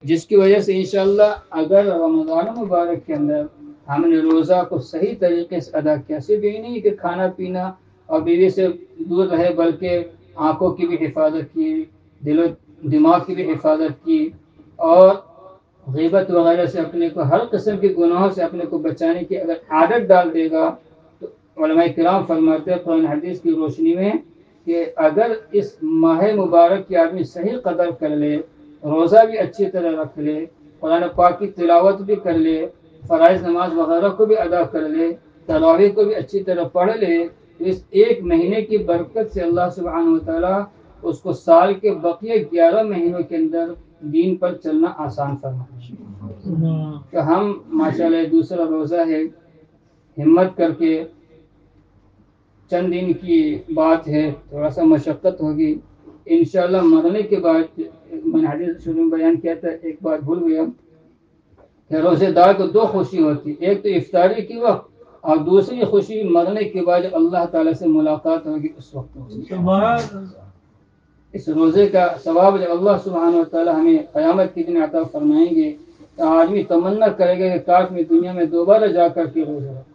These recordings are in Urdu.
جس کی وجہ سے انشاءاللہ اگر رمضان مبارک کے اندر ہم نے روزہ کو صحیح طریقے سے ادا کیا، صرف یہ نہیں کہ کھانا پینا اور بیوی سے دور رہے، بلکہ آنکھوں کی بھی حفاظت کی، دل و دماغ کی بھی حفاظت کی، اور غیبت وغیرہ سے اپنے کو، ہر قسم کے گناہوں سے اپنے کو بچانے کی اگر عادت ڈال دے گا، تو علماء کرام فرماتے ہیں قرآن حدیث کی روشنی میں کہ اگر اس ماہ مبارک کی آدمی صحیح قدر کر لے، روزہ بھی اچھی طرح رکھ لے، قرآن پاک کی تلاوت بھی کر لے، فرائض نماز وغیرہ کو بھی ادا کر لے، تراویح کو بھی اچھی طرح پڑھ لے، تو اس ایک مہینے کی برکت سے اللہ سبحانہ وتعالیٰ اس کو سال کے بقیہ 11 مہینوں کے اندر دین پر چلنا آسان فرمائے۔ تو ہم ماشاءاللہ دوسرا روزہ ہے، ہمت کر کے، چند دن کی بات ہے، تھوڑا سا مشقت ہوگی، انشاءاللہ مرنے کے بعد، میں نے حدیث شروع میں بیان کیا تھا، ایک بات بھول گیا کہ روزے دار کو دو خوشی ہوتی، ایک تو افطاری کی وقت، اور دوسری خوشی مرنے کے بعد اللہ تعالیٰ سے ملاقات ہوگی اس وقت۔ اس روزے کا ثواب جب اللہ سبحانہ وتعالیٰ ہمیں قیامت کے دن عطا فرمائیں گے تو آدمی تمنا کرے گا کہ کاش میں دنیا میں دوبارہ جا کر کے روزہ رکھوں۔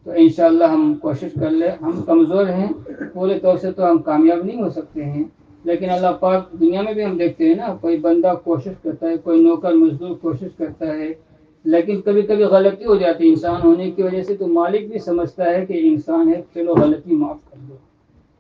تو انشاءاللہ ہم کوشش کر لیں، ہم کمزور ہیں، پورے طور سے تو ہم کامیاب نہیں ہو سکتے ہیں، لیکن اللہ پاک دنیا میں بھی ہم دیکھتے ہیں نا، کوئی بندہ کوشش کرتا ہے، کوئی نوکر مزدور کوشش کرتا ہے، لیکن کبھی کبھی غلطی ہو جاتی ہے، انسان ہونے کی وجہ سے، تو مالک بھی سمجھتا ہے کہ انسان ہے، چلو غلطی معاف کر دو۔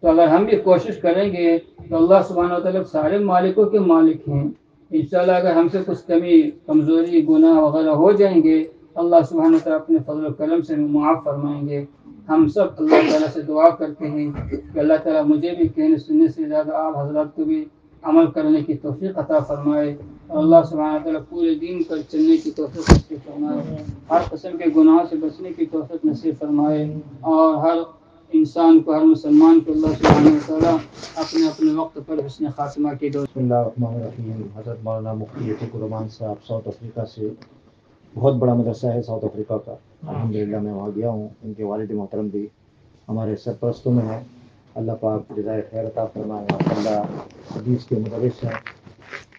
تو اگر ہم بھی کوشش کریں گے تو اللہ سبحانہ وتعالیٰ سارے مالکوں کے مالک ہیں، انشاءاللہ اگر ہم سے کچھ کمی، کمزوری، گناہ وغیرہ ہو جائیں گے، اللہ سبحانہ وتعالیٰ اپنے فضل و کرم سے معاف فرمائیں گے۔ ہم سب اللہ تعالیٰ سے دعا کرتے ہیں کہ اللہ تعالیٰ مجھے بھی کہنے سننے سے زیادہ آپ حضرات کو بھی عمل کرنے کی توفیق عطا فرمائے، اور اللہ سبحانہ وتعالیٰ پورے دین پر چلنے کی توفیق نصیب فرمائے، ہر قسم کے گناہوں سے بچنے کی توفیق نصیب فرمائے، اور ہر انسان کو، ہر مسلمان کو اللہ سبحانہ وتعالیٰ اپنے اپنے وقت پر حسن خاتمہ کی دو۔ بسم اللہ الرحمن الرحیم۔ حضرت مولانا مفتی عتیق الرحمان صاحب ساؤتھ افریقہ سے، بہت بڑا مدرسہ ہے ساؤتھ افریقہ کا، الحمدللہ میں وہاں گیا ہوں، ان کے والد محترم بھی ہمارے سرپرستوں میں ہیں، اللہ پاک جزائے خیر عطا فرمائے، ماشاءاللہ حدیث کے مدرس ہیں،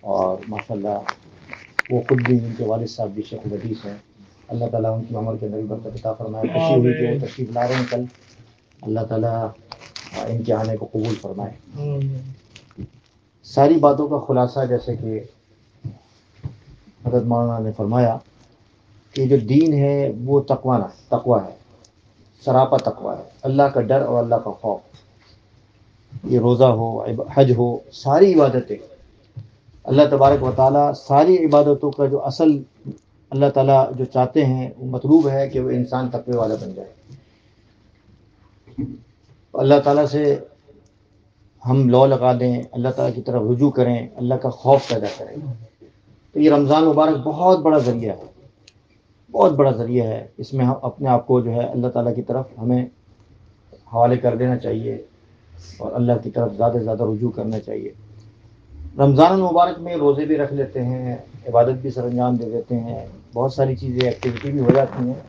اور ماشاءاللہ وہ خود بھی، ان کے والد صاحب بھی شیخ الحدیث ہیں، اللہ تعالیٰ ان کی عمر کے اندر برکت عطا فرمائے۔ خوشی ہوئی کہ وہ تشریف لا رہے ہیں کل، اللہ تعالیٰ ان کے آنے کو قبول فرمائے۔ ساری باتوں کا خلاصہ جیسے کہ حضرت مولانا نے فرمایا کہ جو دین ہے وہ تقوی ہے، سراپا تقوی ہے، اللہ کا ڈر اور اللہ کا خوف۔ یہ روزہ ہو، حج ہو، ساری عبادتیں اللہ تبارک و تعالیٰ، ساری عبادتوں کا جو اصل اللہ تعالیٰ جو چاہتے ہیں، وہ مطلوب ہے کہ وہ انسان تقوی والا بن جائے۔ اللہ تعالیٰ سے ہم لو لگا دیں، اللہ تعالیٰ کی طرف رجوع کریں، اللہ کا خوف پیدا کریں۔ تو یہ رمضان مبارک بہت بڑا ذریعہ ہے، بہت بڑا ذریعہ ہے، اس میں ہم اپنے آپ کو جو ہے اللہ تعالیٰ کی طرف ہمیں حوالے کر دینا چاہیے، اور اللہ کی طرف زیادہ سے زیادہ رجوع کرنا چاہیے۔ رمضان المبارک میں روزے بھی رکھ لیتے ہیں، عبادت بھی سر انجام دے دیتے ہیں، بہت ساری چیزیں، ایکٹیویٹی بھی ہو جاتی ہیں،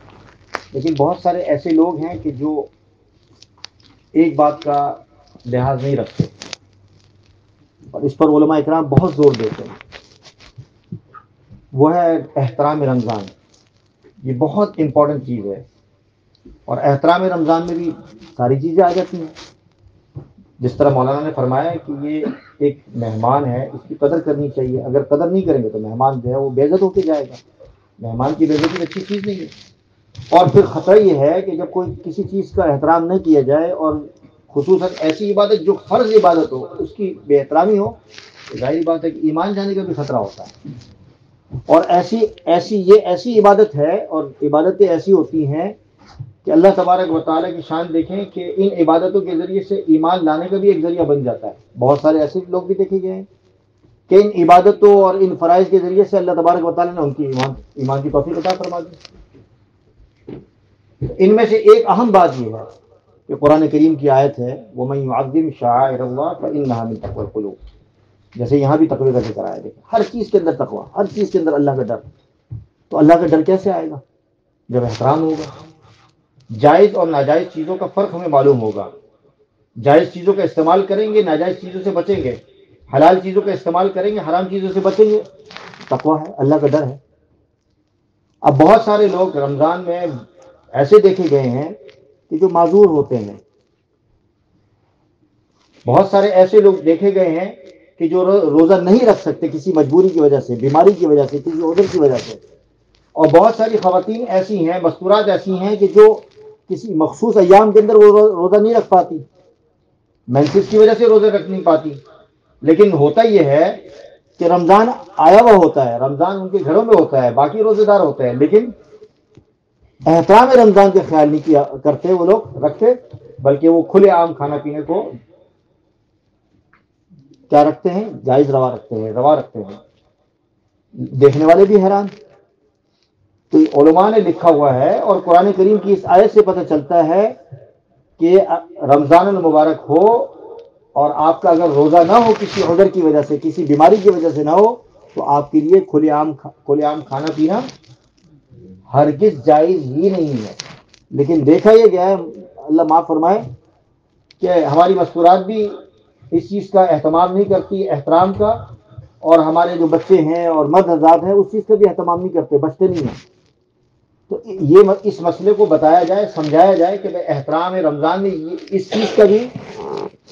لیکن بہت سارے ایسے لوگ ہیں کہ جو ایک بات کا لحاظ نہیں رکھتے، اور اس پر علماء اکرام بہت زور دیتے ہیں، وہ ہے احترام رمضان۔ یہ بہت امپورٹنٹ چیز ہے، اور احترام رمضان میں بھی ساری چیزیں آ جاتی ہیں، جس طرح مولانا نے فرمایا کہ یہ ایک مہمان ہے، اس کی قدر کرنی چاہیے، اگر قدر نہیں کریں گے تو مہمان جو ہے وہ بے عزت ہو کے جائے گا، مہمان کی بے عزتی اچھی چیز نہیں ہے۔ اور پھر خطرہ یہ ہے کہ جب کوئی کسی چیز کا احترام نہ کیا جائے، اور خصوصاً ایسی عبادت جو فرض عبادت ہو اس کی بے احترامی ہو، تو ظاہری بات ہے کہ ایمان جانے کا بھی خطرہ ہوتا ہے۔ اور ایسی عبادت ہے، اور عبادتیں ایسی ہوتی ہیں کہ اللہ تبارک و تعالیٰ کی شان دیکھیں کہ ان عبادتوں کے ذریعے سے ایمان لانے کا بھی ایک ذریعہ بن جاتا ہے۔ بہت سارے ایسے لوگ بھی دیکھے گئے ہیں کہ ان عبادتوں اور ان فرائض کے ذریعے سے اللہ تبارک و تعالیٰ نے ان کی ایمان کی توفیق عطا فرما دی۔ ان میں سے ایک اہم بات یہ ہے کہ قرآن کریم کی آیت ہے وَمَن يُعَظِّمْ شَعَائِرَ اللَّهِ فَإِنَّهَا مِن تَقْوَى الْقُلُوبِ، جیسے یہاں بھی تقوی کا ذکر آیا، دیکھیں ہر چیز کے اندر تقوی، ہر چیز کے اندر اللہ کا ڈر۔ تو اللہ کا ڈر کیسے آئے گا؟ جب احترام ہوگا، جائز اور ناجائز چیزوں کا فرق ہمیں معلوم ہوگا، جائز چیزوں کا استعمال کریں گے، ناجائز چیزوں سے بچیں گے، حلال چیزوں کا استعمال کریں گے، حرام چیزوں سے بچیں گے۔ تقویٰ ہے، اللہ کا ڈر ہے۔ اب بہت سارے لوگ رمضان میں ایسے دیکھے گئے ہیں کہ جو معذور ہوتے ہیں، بہت سارے ایسے لوگ دیکھے گئے ہیں کہ جو روزہ نہیں رکھ سکتے کسی مجبوری کی وجہ سے، بیماری کی وجہ سے، کسی عذر کی وجہ سے، اور بہت ساری خواتین ایسی ہیں، مستورات ایسی ہیں کہ جو کسی مخصوص ایام کے اندر وہ روزہ نہیں رکھ پاتی، مینسس کی وجہ سے روزہ رکھ نہیں پاتی۔ لیکن ہوتا یہ ہے کہ رمضان آیا ہوا ہوتا ہے، رمضان ان کے گھروں میں ہوتا ہے، باقی روزے دار ہوتے ہیں، لیکن احترام رمضان کے خیال نہیں کیا کرتے وہ لوگ رکھتے، بلکہ وہ کھلے عام کھانا پینے کو کیا رکھتے ہیں، جائز روا رکھتے ہیں۔ دیکھنے والے بھی حیران۔ تو علماء نے لکھا ہوا ہے، اور قرآن کریم کی اس آیت سے پتہ چلتا ہے کہ رمضان المبارک ہو اور آپ کا اگر روزہ نہ ہو، کسی عذر کی وجہ سے، کسی بیماری کی وجہ سے نہ ہو، تو آپ کے لیے کھلے عام کھانا پینا ہرگز جائز ہی نہیں ہے۔ لیکن دیکھا یہ گیا ہے، اللہ معاف فرمائے، کہ ہماری مستورات بھی اس چیز کا اہتمام نہیں کرتی، احترام کا، اور ہمارے جو بچے ہیں اور مرد حضرات ہیں اس چیز کا بھی اہتمام نہیں کرتے، بچتے نہیں ہیں۔ تو یہ اس مسئلے کو بتایا جائے، سمجھایا جائے کہ احترام رمضان میں اس چیز کا بھی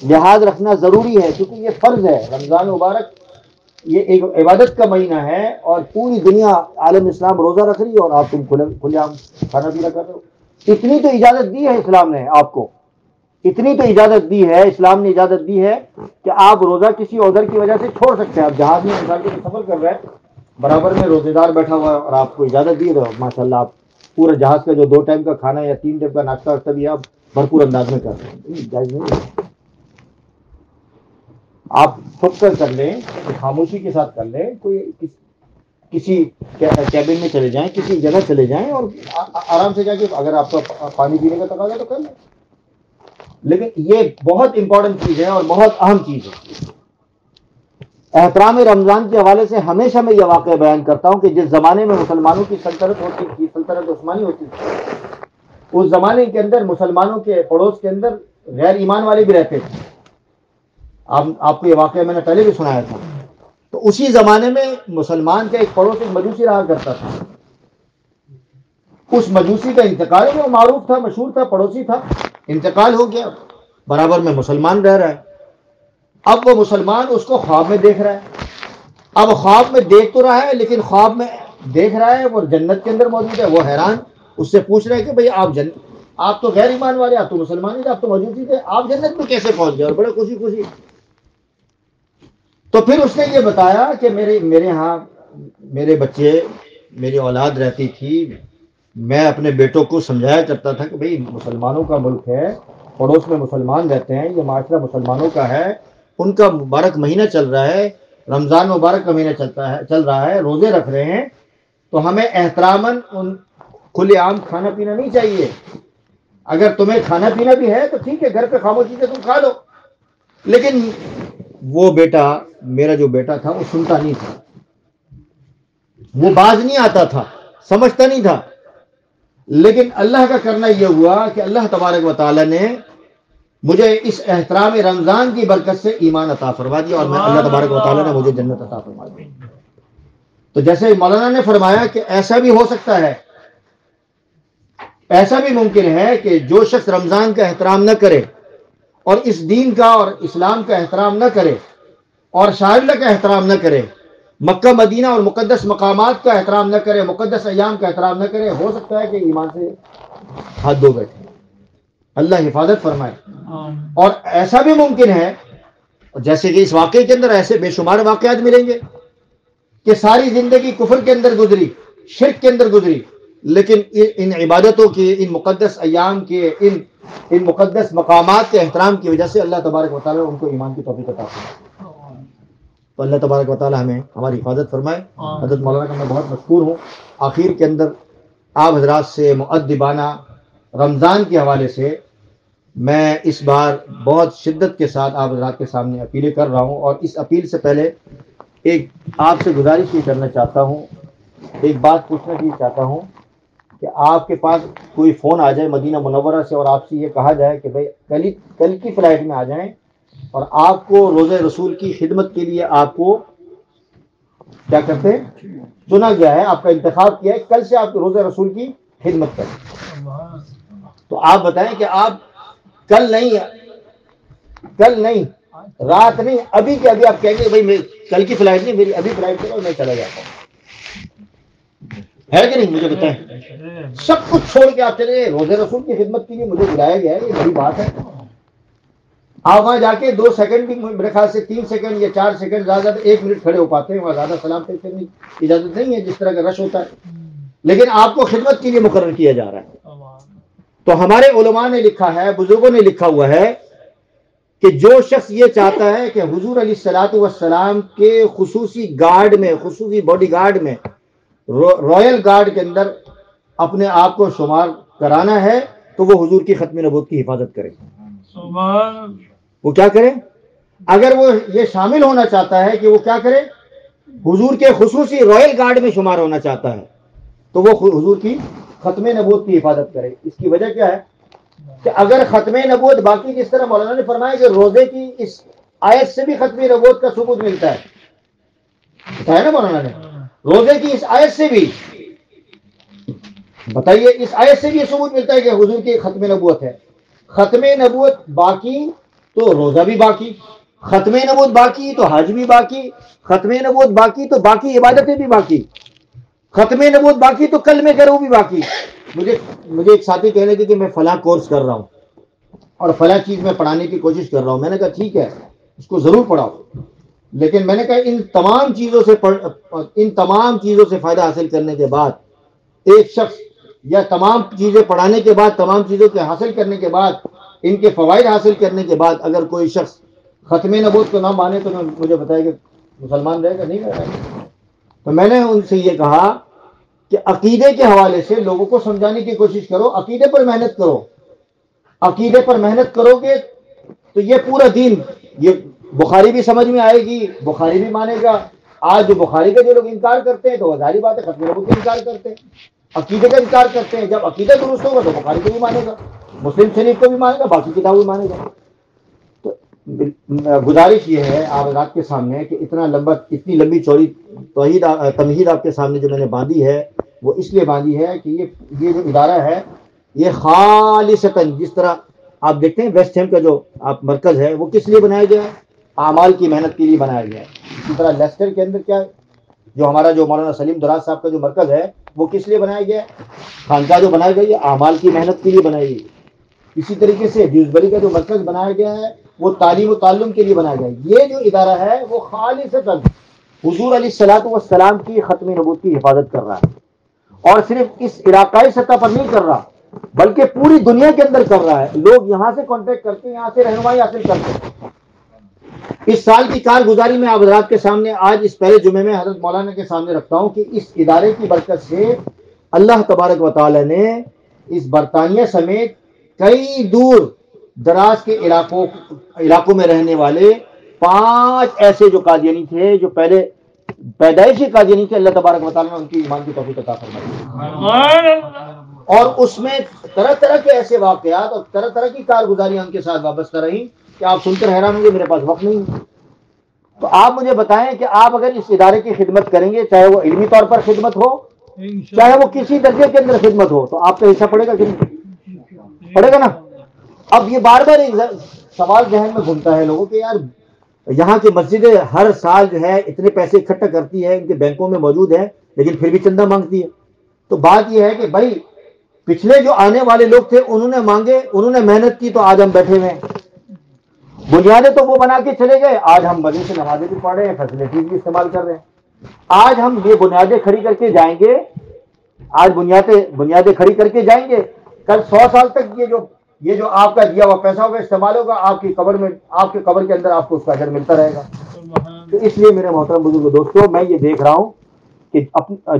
لحاظ رکھنا ضروری ہے، کیونکہ یہ فرض ہے۔ رمضان مبارک یہ ایک عبادت کا مہینہ ہے، اور پوری دنیا عالم اسلام روزہ رکھ رہی ہے، اور آپ تم کھلے عام کھانا پینا کر رہے ہو۔ اتنی تو اجازت دی ہے اسلام نے آپ کو، اتنی تو اجازت دی ہے، اسلام نے اجازت دی ہے کہ آپ روزہ کسی عذر کی وجہ سے چھوڑ سکتے ہیں۔ آپ جہاز میں مثال کے سفر کر رہے ہیں، برابر میں روزے دار بیٹھا ہوا ہے، اور آپ کو اجازت دی رہے ہو، ماشاءاللہ آپ پورا جہاز کا جو 2 ٹائم کا کھانا یا 3 ٹائم کا ناشتہ واشتہ بھی آپ بھرپور انداز میں کر رہے ہیں، جائز نہیں ہے۔ آپ خود کر لیں، خاموشی کے ساتھ کر لیں، کوئی کسی کیبن میں چلے جائیں، کسی جگہ چلے جائیں، اور آرام سے جا کے اگر آپ کا پانی پینے کا تقاضا تو کر لیں۔ لیکن یہ بہت امپورٹنٹ چیز ہے اور بہت اہم چیز ہے۔ احترام رمضان کے حوالے سے ہمیشہ میں یہ واقعہ بیان کرتا ہوں کہ جس زمانے میں مسلمانوں کی سلطنت ہوتی تھی، سلطنت عثمانی ہوتی تھی، اس زمانے کے اندر مسلمانوں کے پڑوس کے اندر غیر ایمان والے بھی رہتے تھے۔ آپ کو یہ واقعہ میں نے پہلے بھی سنایا تھا۔ تو اسی زمانے میں مسلمان کا ایک پڑوس ایک مجوسی رہا کرتا تھا۔ اس مجوسی کا انتقال ہو، وہ معروف تھا، مشہور تھا، پڑوسی تھا، انتقال ہو گیا، برابر میں مسلمان رہ رہا ہے۔ اب وہ مسلمان اس کو خواب میں دیکھ رہا ہے۔ اب خواب میں دیکھ تو رہا ہے، لیکن خواب میں دیکھ رہا ہے وہ جنت کے اندر موجود ہے۔ وہ حیران، اس سے پوچھ رہے کہ بھئی آپ تو غیر ایمان والے، آپ تو مسلمان تھے، آپ تو مجوسی تھے، آپ جنت میں کیسے پہنچ گئے؟ اور بڑے خوشی۔ تو پھر اس نے یہ بتایا کہ میرے ہاں میرے بچے، میری اولاد رہتی تھی، میں اپنے بیٹوں کو سمجھایا کرتا تھا کہ بھئی مسلمانوں کا ملک ہے، پڑوس میں مسلمان رہتے ہیں، یہ معاشرہ مسلمانوں کا ہے، ان کا مبارک مہینہ چل رہا ہے، رمضان مبارک کا مہینہ چل رہا ہے، روزے رکھ رہے ہیں، تو ہمیں احتراماً ان کھلے عام کھانا پینا نہیں چاہیے۔ اگر تمہیں کھانا پینا بھی ہے تو ٹھیک ہے، گھر پہ خاموشی سے تم کھا لو۔ لیکن وہ بیٹا، میرا جو بیٹا تھا، وہ سنتا نہیں تھا، وہ باز نہیں آتا تھا، سمجھتا نہیں تھا۔ لیکن اللہ کا کرنا یہ ہوا کہ اللہ تبارک و تعالیٰ نے مجھے اس احترام رمضان کی برکت سے ایمان عطا فرما دیا، اور اللہ تبارک و تعالیٰ نے مجھے جنت عطا فرما دی۔ تو جیسے مولانا نے فرمایا کہ ایسا بھی ہو سکتا ہے، ایسا بھی ممکن ہے کہ جو شخص رمضان کا احترام نہ کرے، اور اس دین کا اور اسلام کا احترام نہ کرے، اور شاعر اللہ کا احترام نہ کرے، مکہ مدینہ اور مقدس مقامات کا احترام نہ کرے، مقدس ایام کا احترام نہ کرے، ہو سکتا ہے کہ ایمان سے ہاتھ دھو بیٹھے۔ اللہ حفاظت فرمائے۔ اور ایسا بھی ممکن ہے، جیسے کہ اس واقعے کے اندر ایسے بے شمار واقعات ملیں گے کہ ساری زندگی کفر کے اندر گزری، شرک کے اندر گزری، لیکن ان عبادتوں کے، ان مقدس ایام کے، ان مقدس مقامات کے احترام کی وجہ سے اللہ تبارک و تعالیٰ ان کو ایمان کی توفیق عطا فرمائے۔ تو اللہ تبارک و تعالیٰ ہمیں ہماری حفاظت فرمائے۔ حضرت مولانا کا میں بہت مشکور ہوں۔ آخر کے اندر آپ حضرات سے مؤدبانہ رمضان کے حوالے سے میں اس بار بہت شدت کے ساتھ آپ حضرات کے سامنے اپیلیں کر رہا ہوں، اور اس اپیل سے پہلے ایک آپ سے گزارش یہ کرنا چاہتا ہوں، ایک بات پوچھنا یہ چاہتا ہوں کہ آپ کے پاس کوئی فون آ جائے مدینہ منورہ سے، اور آپ سے یہ کہا جائے کہ بھائی کل کی فلائٹ میں آ جائیں، اور آپ کو روزہ رسول کی خدمت کے لیے آپ کو کیا کرتے ہیں، چنا گیا ہے، آپ کا انتخاب کیا ہے کل سے آپ روزہ رسول کی خدمت کریں. تو آپ بتائیں کہ آپ کل نہیں رات نہیں ابھی کے ابھی آپ کہیں گے بھائی کل کی فلائٹ نہیں، میری ابھی فلائٹ کرو میں چلا جاتا ہوں، ہے کہ نہیں؟ مجھے بتائیں، سب کچھ چھوڑ کے آپ چلے روزے رسول کی خدمت کے لیے مجھے بلایا گیا ہے، یہ بڑی بات ہے. آپ وہاں جا کے 2 سیکنڈ بھی، میرے خیال سے 3 سیکنڈ یا 4 سیکنڈ، زیادہ 1 منٹ کھڑے ہو پاتے ہیں، وہاں زیادہ سلام پیش کرنے کی اجازت نہیں ہے جس طرح کا رش ہوتا ہے، لیکن آپ کو خدمت کے لیے مقرر کیا جا رہا ہے. تو ہمارے علماء نے لکھا ہے، بزرگوں نے لکھا ہوا ہے کہ جو شخص یہ چاہتا ہے کہ حضور علیہ الصلوۃ والسلام کے خصوصی گارڈ میں، خصوصی باڈی گارڈ میں، رائل گارڈ کے اندر اپنے آپ کو شمار کرانا ہے، تو وہ حضور کی ختم نبوت کی حفاظت کرے. وہ کیا کرے؟ اگر وہ یہ شامل ہونا چاہتا ہے کہ وہ کیا کرے، حضور کے خصوصی رائل گارڈ میں شمار ہونا چاہتا ہے، تو وہ حضور کی ختم نبوت کی حفاظت کرے. اس کی وجہ کیا ہے کہ اگر ختم نبوت باقی، جس طرح مولانا نے فرمایا کہ روزے کی اس آیت سے بھی ختم نبوت کا ثبوت ملتا ہے، بتایا نا مولانا نے، روزے کی اس آیت سے بھی بتائیے، اس آیت سے بھی یہ ثبوت ملتا ہے کہ حضور کی ختم نبوت ہے. ختم نبوت باقی تو روزہ بھی باقی، ختم نبوت باقی تو حج بھی باقی، ختم نبوت باقی تو باقی عبادتیں بھی باقی، ختم نبوت باقی تو کلمے کرو بھی باقی. مجھے ایک ساتھی کہہ رہے تھے کہ میں فلاں کورس کر رہا ہوں اور فلاں چیز میں پڑھانے کی کوشش کر رہا ہوں. میں نے کہا ٹھیک ہے، اس کو ضرور پڑھاؤ، لیکن میں نے کہا ان تمام چیزوں سے فائدہ حاصل کرنے کے بعد ایک شخص، یا تمام چیزیں پڑھانے کے بعد، تمام چیزوں کے حاصل کرنے کے بعد، ان کے فوائد حاصل کرنے کے بعد اگر کوئی شخص ختم نبوت کو نہ مانے تو مجھے بتائے کہ مسلمان رہے گا نہیں رہے گا. تو میں نے ان سے یہ کہا کہ عقیدے کے حوالے سے لوگوں کو سمجھانے کی کوشش کرو، عقیدے پر محنت کرو. عقیدے پر محنت کرو گے تو یہ پورا دین، یہ بخاری بھی سمجھ میں آئے گی، بخاری بھی مانے گا. آج جو بخاری کا جو لوگ انکار کرتے ہیں تو ظاہری بات ہے ختم نبوت کا انکار کرتے ہیں، عقیدے کا انکار کرتے ہیں. جب عقیدہ درست ہوگا تو بخاری کو بھی مانے گا، مسلم شریف کو بھی مانے گا، باقی کتابوں بھی مانے گا. تو گزارش یہ ہے آپ حضرات کے سامنے کہ اتنی لمبی چوڑی تمہید آپ کے سامنے جو میں نے باندھی ہے، وہ اس لیے باندھی ہے کہ یہ جو ادارہ ہے یہ خالصتاً، جس طرح آپ دیکھتے ہیں ویسٹ ہیم کا جو آپ مرکز ہے وہ کس لیے بنایا گیا ہے؟ اعمال کی محنت کے لیے بنایا گیا ہے. اسی طرح لیسٹر کے اندر کیا ہے، جو ہمارا جو مولانا سلیم دراز صاحب کا جو مرکز ہے وہ کس لیے بنایا گیا ہے؟ خانقاہ جو بنائی گئی ہے اعمال کی محنت کے لیے بنائی گئی. اسی طریقے سے ڈیوزبری کا جو مرکز بنایا گیا ہے وہ تعلیم و تعلم کے لیے بنایا گیا ہے. یہ جو ادارہ ہے وہ خالصتاً حضور علیہ الصلوۃ والسلام کی ختم نبوت کی حفاظت کر رہا ہے، اور صرف اس علاقائی سطح پر نہیں کر رہا بلکہ پوری دنیا کے اندر کر رہا ہے. لوگ یہاں سے کانٹیکٹ کرتے ہیں، یہاں سے رہنمائی حاصل کرتے ہیں. اس سال کی کارگزاری میں آپ حضرات کے سامنے آج اس پہلے جمعے میں حضرت مولانا کے سامنے رکھتا ہوں کہ اس ادارے کی برکت سے اللہ تبارک و تعالی نے اس برطانیہ سمیت کئی دور دراز کے علاقوں میں رہنے والے 5 ایسے جو قادیانی تھے، جو پہلے پیدائشی قادیانی تھے، اللہ تبارک و تعالی نے ان کی ایمان کی توفیق عطا فرمائی. اور اس میں طرح طرح کے ایسے واقعات اور طرح طرح کی کارگزاریاں ان کے ساتھ وابستہ رہی کہ آپ سن کر حیران ہوں گے. میرے پاس وقت نہیں. تو آپ مجھے بتائیں کہ آپ اگر اس ادارے کی خدمت کریں گے، چاہے وہ علمی طور پر خدمت ہو، چاہے وہ کسی درجے کے اندر خدمت ہو، تو آپ کا حصہ پڑے گا کہ نہیں پڑے گا نا؟ اب یہ بار بار ایک سوال ذہن میں گھومتا ہے لوگوں کے، یار یہاں کی مسجدیں ہر سال جو ہے اتنے پیسے اکٹھا کرتی ہے، ان کے بینکوں میں موجود ہے، لیکن پھر بھی چندہ مانگتی ہے. تو بات یہ ہے کہ بھائی پچھلے جو آنے والے لوگ تھے انہوں نے مانگے، انہوں نے محنت کی، تو آج ہم بیٹھے ہوئے ہیں. بنیادیں تو وہ بنا کے چلے گئے، آج ہم مزے سے نمازیں بھی پڑھ رہے ہیں، فیسلٹیز بھی استعمال کر رہے ہیں. آج ہم یہ بنیادیں کھڑی کر کے جائیں گے، آج بنیادیں کھڑی کر کے جائیں گے، کل 100 سال تک یہ جو آپ کا دیا ہوا پیسہ ہوگا استعمال ہوگا، آپ کی قبر میں، آپ کے قبر کے اندر آپ کو اس کا اجر ملتا رہے گا. تو اس لیے میرے محترم بزرگ دوستوں، میں یہ دیکھ رہا ہوں کہ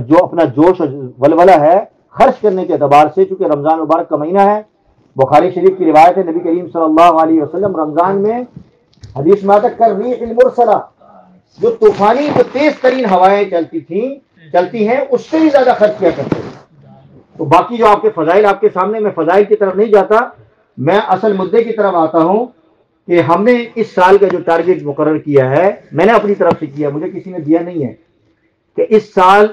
جو اپنا جوش اور ولولہ ہے خرچ کرنے کے اعتبار سے، چونکہ رمضان مبارک کا مہینہ ہے، بخاری شریف کی روایت ہے، نبی کریم صلی اللہ علیہ وسلم رمضان میں حدیث میں آتا ہے کالریح المرسلہ، جو طوفانی، جو تیز ترین ہوائیں چلتی ہیں، اس سے بھی زیادہ خرچ کیا کرتے ہیں. تو باقی جو آپ کے فضائل آپ کے سامنے، میں فضائل کی طرف نہیں جاتا، میں اصل مدعے کی طرف آتا ہوں کہ ہم نے اس سال کا جو ٹارگٹ مقرر کیا ہے، میں نے اپنی طرف سے کیا، مجھے کسی نے دیا نہیں ہے، کہ اس سال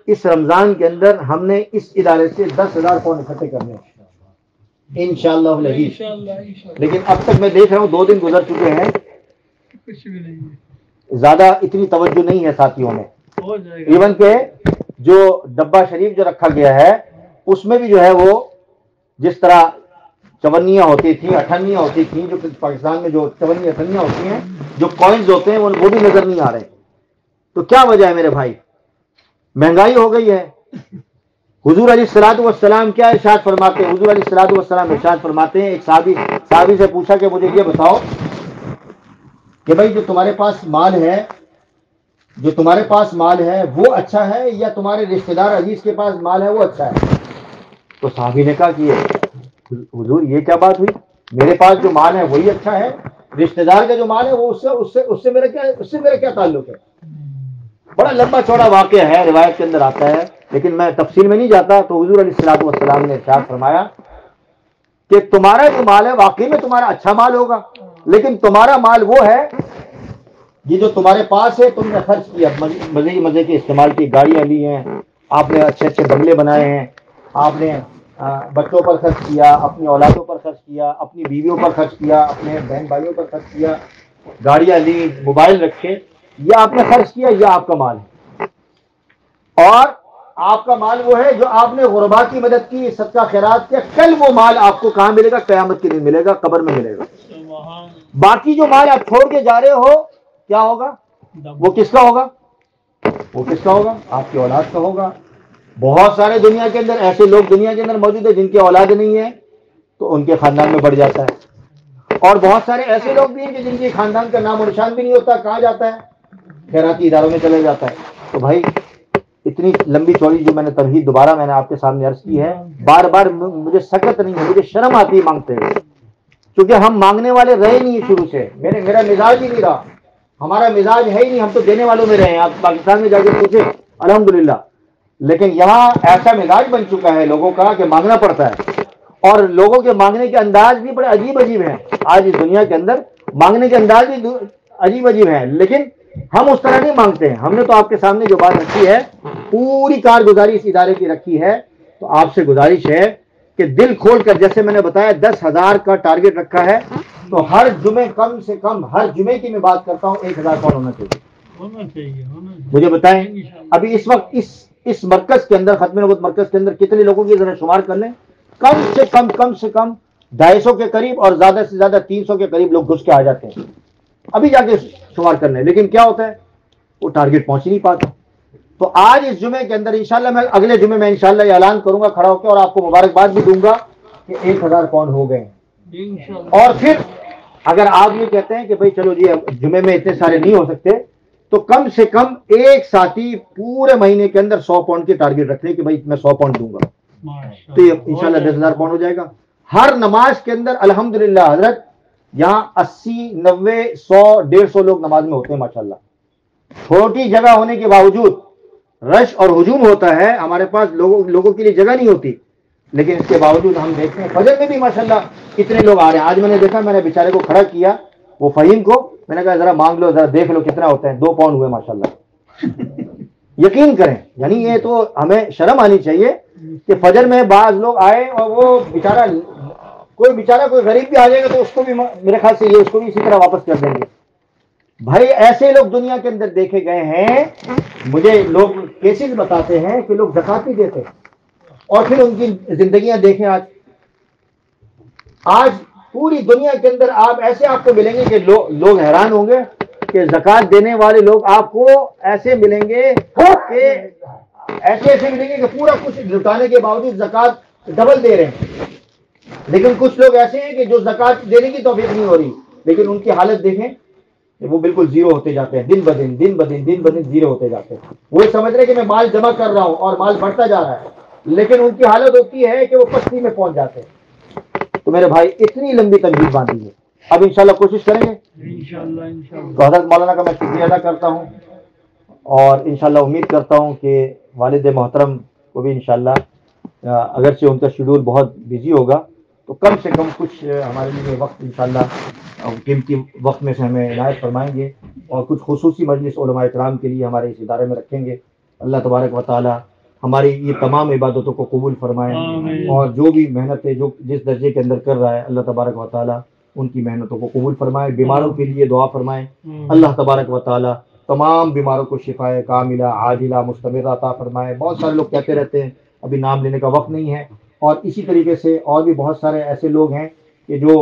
اس رمضان کے اندر ہم نے اس ادارے سے 10,000 پاؤنڈ اکٹھے کرنے ہیں انشاءاللہ العزیز. لیکن اب تک میں دیکھ رہا ہوں 2 دن گزر چکے ہیں, کچھ بھی نہیں زیادہ اتنی توجہ نہیں ہے ساتھیوں میں. ہو جائے گا. ایون کہ جو ڈبہ شریف جو رکھا گیا ہے اس میں بھی جو ہے وہ جس طرح چونیاں ہوتی تھیں, اٹھنیاں ہوتی تھیں, جو پاکستان میں جو چونی اٹھنیاں ہوتی ہیں, جو کوائنز ہوتے ہیں وہ بھی نظر نہیں آ رہے. تو کیا وجہ ہے میرے بھائی؟ مہنگائی ہو گئی ہے. حضور علیہ الصلوۃ والسلام کیا ارشاد فرماتے ہیں؟ حضور علیہ الصلوۃ والسلام ارشاد فرماتے ہیں, ایک صحابی سے پوچھا کہ مجھے یہ بتاؤ کہ بھائی جو تمہارے پاس مال ہے وہ اچھا ہے یا تمہارے رشتہ دار عزیز کے پاس مال ہے وہ اچھا ہے؟ تو صحابی نے کہا کہ حضور یہ کیا بات ہوئی, میرے پاس جو مال ہے وہی اچھا ہے, رشتہ دار کا جو مال ہے وہ اس سے میرا کیا تعلق ہے؟ بڑا لمبا چوڑا واقعہ ہے, روایت کے اندر آتا ہے, لیکن میں تفصیل میں نہیں جاتا. تو حضور علیہ الصلوۃ والسلام نے ارشاد فرمایا کہ تمہارا جو مال ہے واقعی میں تمہارا اچھا مال ہوگا, لیکن تمہارا مال وہ ہے یہ جو تمہارے پاس ہے, تم نے خرچ کیا, مزے کے استعمال کی, گاڑیاں لی ہیں آپ نے, اچھے اچھے بنگلے بنائے ہیں آپ نے, بچوں پر خرچ کیا, اپنی اولادوں پر خرچ کیا, اپنی بیویوں پر خرچ کیا, اپنے بہن بھائیوں پر خرچ کیا, گاڑیاں لی, موبائل رکھے, یہ آپ نے خرچ کیا, یہ آپ کا مال ہے. اور آپ کا مال وہ ہے جو آپ نے غربا کی مدد کی, صدقہ خیرات کیا, کل وہ مال آپ کو کہاں ملے گا؟ قیامت کے دن ملے گا, قبر میں ملے گا. باقی جو مال آپ چھوڑ کے جا رہے ہو کیا ہوگا؟ وہ کس کا ہوگا؟ آپ کی اولاد کا ہوگا. بہت سارے دنیا کے اندر ایسے لوگ دنیا کے اندر موجود ہیں جن کی اولاد نہیں ہے تو ان کے خاندان میں بڑھ جاتا ہے, اور بہت سارے ایسے لوگ بھی ہیں کہ جن کے خاندان کا نام و نشان بھی نہیں ہوتا, کہاں جاتا ہے؟ خیراتی اداروں میں چلے جاتا ہے. تو بھائی اتنی لمبی چوڑی جو میں نے تمہید دوبارہ میں نے آپ کے سامنے عرض کی ہے, بار بار مجھے سکت نہیں ہے, مجھے شرم آتی ہے مانگتے ہوئے, کیونکہ ہم مانگنے والے رہے نہیں شروع سے. میرا مزاج ہی نہیں رہا, ہمارا مزاج ہے ہی نہیں, ہم تو دینے والوں میں رہے ہیں. آپ پاکستان میں جا کے پوچھیں الحمدللہ, لیکن یہاں ایسا مزاج بن چکا ہے لوگوں کا کہ مانگنا پڑتا ہے, اور لوگوں کے مانگنے کے انداز بھی بڑے عجیب ہیں. آج اس دنیا کے اندر مانگنے کے انداز بھی عجیب ہیں, لیکن ہم اس طرح نہیں مانگتے ہیں. ہم نے تو آپ کے سامنے جو بات رکھی ہے پوری کارگزاری اس ادارے کی رکھی ہے, تو آپ سے گزارش ہے کہ دل کھول کر, جیسے میں نے بتایا 10,000 کا ٹارگٹ رکھا ہے, تو ہر جمعے کم سے کم, ہر جمعے کی میں بات کرتا ہوں, 1,000 پاؤنڈ ہونا چاہیے. مجھے بتائیں ابھی اس وقت اس مرکز کے اندر, ختم نبوت مرکز کے اندر کتنے لوگوں کی ذرا شمار کر لیں, کم سے کم 250 کے قریب, اور زیادہ سے زیادہ 300 کے قریب لوگ گھس کے آ جاتے ہیں. ابھی جا کے شمار کر لیں, لیکن کیا ہوتا ہے وہ ٹارگٹ پہنچ ہی نہیں پاتا. تو آج اس جمعے کے اندر انشاءاللہ, میں اگلے جمعے میں انشاءاللہ یہ اعلان کروں گا کھڑا ہو کے, اور آپ کو مبارکباد بھی دوں گا کہ 1,000 پاؤنڈ ہو گئے. اور پھر اگر آپ یہ کہتے ہیں کہ بھئی چلو جی جمعے میں اتنے سارے نہیں ہو سکتے, تو کم سے کم ایک ساتھی پورے مہینے کے اندر 100 پاؤنڈ کی ٹارگٹ رکھ لیں کہ بھئی میں 100 پاؤنڈ دوں گا, تو یہ انشاءاللہ 10,000 پاؤنڈ ہو جائے گا. ہر نماز کے اندر الحمدللہ حضرت یہاں 80, 90, 100, 150 لوگ نماز میں ہوتے ہیں ماشاءاللہ. چھوٹی جگہ ہونے کے باوجود رش اور ہجوم ہوتا ہے, ہمارے پاس لوگوں کے لیے جگہ نہیں ہوتی, لیکن اس کے باوجود ہم دیکھتے ہیں فجر میں بھی ماشاءاللہ اتنے لوگ آ رہے ہیں. آج میں نے دیکھا, میں نے بیچارے کو کھڑا کیا, وہ فہیم کو, میں نے کہا ذرا مانگ لو, ذرا دیکھ لو کتنا ہوتا ہے, 2 پاؤنڈ ہوئے ماشاءاللہ. یقین کریں, یعنی یہ تو ہمیں شرم آنی چاہیے کہ فجر میں بعض لوگ آئے اور وہ کوئی غریب بھی آ جائے گا تو اس کو بھی میرے خیال سے یہ اس کو بھی اسی طرح واپس کر دیں گے. بھائی ایسے لوگ دنیا کے اندر دیکھے گئے ہیں, مجھے لوگ کیسز بتاتے ہیں کہ لوگ زکات نہیں دیتے, اور پھر ان کی زندگیاں دیکھیں. آج پوری دنیا کے اندر آپ کو ملیں گے کہ لوگ حیران ہوں گے کہ زکات دینے والے لوگ آپ کو ایسے ملیں گے کہ ایسے ملیں گے کہ پورا کچھ لٹانے کے باوجود زکات ڈبل دے رہے ہیں. لیکن کچھ لوگ ایسے ہیں کہ جو زکات دینے کی توفیق نہیں ہو رہی, لیکن ان کی حالت دیکھیں, وہ بالکل زیرو ہوتے جاتے ہیں, دن بدن زیرو ہوتے جاتے ہیں. وہ سمجھ رہے کہ میں مال جمع کر رہا ہوں اور مال بڑھتا جا رہا ہے, لیکن ان کی حالت ہوتی ہے کہ وہ پستی میں پہنچ جاتے ہیں. تو میرے بھائی اتنی لمبی تنظیم باندھی ہے, اب انشاءاللہ کوشش کریں گے. تو حضرت مولانا کا میں شکریہ ادا کرتا ہوں, اور انشاءاللہ امید کرتا ہوں کہ والد محترم کو بھی انشاءاللہ, اگرچہ ان کا شیڈول بہت بزی ہوگا, تو کم سے کم کچھ ہمارے لیے وقت انشاءاللہ قیمتی وقت میں سے ہمیں عنایت فرمائیں گے, اور کچھ خصوصی مجلس علماء کرام کے لیے ہمارے اس ادارے میں رکھیں گے. اللہ تبارک و تعالی ہماری یہ تمام عبادتوں کو قبول فرمائے، اور جو بھی محنتیں جو جس درجے کے اندر کر رہا ہے اللہ تبارک و تعالیٰ ان کی محنتوں کو قبول فرمائے۔ بیماروں کے لیے دعا فرمائیں، اللہ تبارک و تعالیٰ تمام بیماروں کو شفا کاملہ عاجلہ مستمرہ عطا فرمائے۔ بہت سارے لوگ کہتے رہتے ہیں، ابھی نام لینے کا وقت نہیں ہے، اور اسی طریقے سے اور بھی بہت سارے ایسے لوگ ہیں کہ جو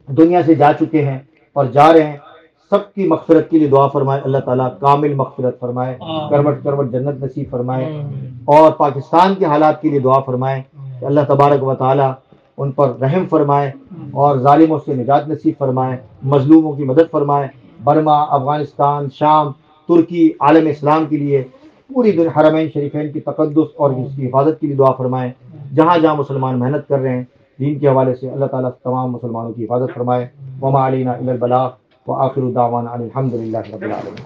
دنیا سے جا چکے ہیں اور جا رہے ہیں، سب کی مغفرت کے لیے دعا فرمائے، اللہ تعالیٰ کامل مغفرت فرمائے، کروٹ کروٹ جنت نصیب فرمائے، اور پاکستان کے حالات کے لیے دعا فرمائے کہ اللہ تبارک و تعالیٰ ان پر رحم فرمائے اور ظالموں سے نجات نصیب فرمائے، مظلوموں کی مدد فرمائے۔ برما، افغانستان، شام، ترکی، عالم اسلام کے لیے پوری دنیا حرمین شریفین کی تقدس اور اس کی حفاظت کے لیے دعا فرمائے۔ جہاں جہاں مسلمان محنت کر رہے ہیں دین کے حوالے سے، اللہ تعالیٰ تمام مسلمانوں کی حفاظت فرمائے۔ وما علینا الا البلاغ وآخر دعوانا ان الحمد للہ رب العالمین۔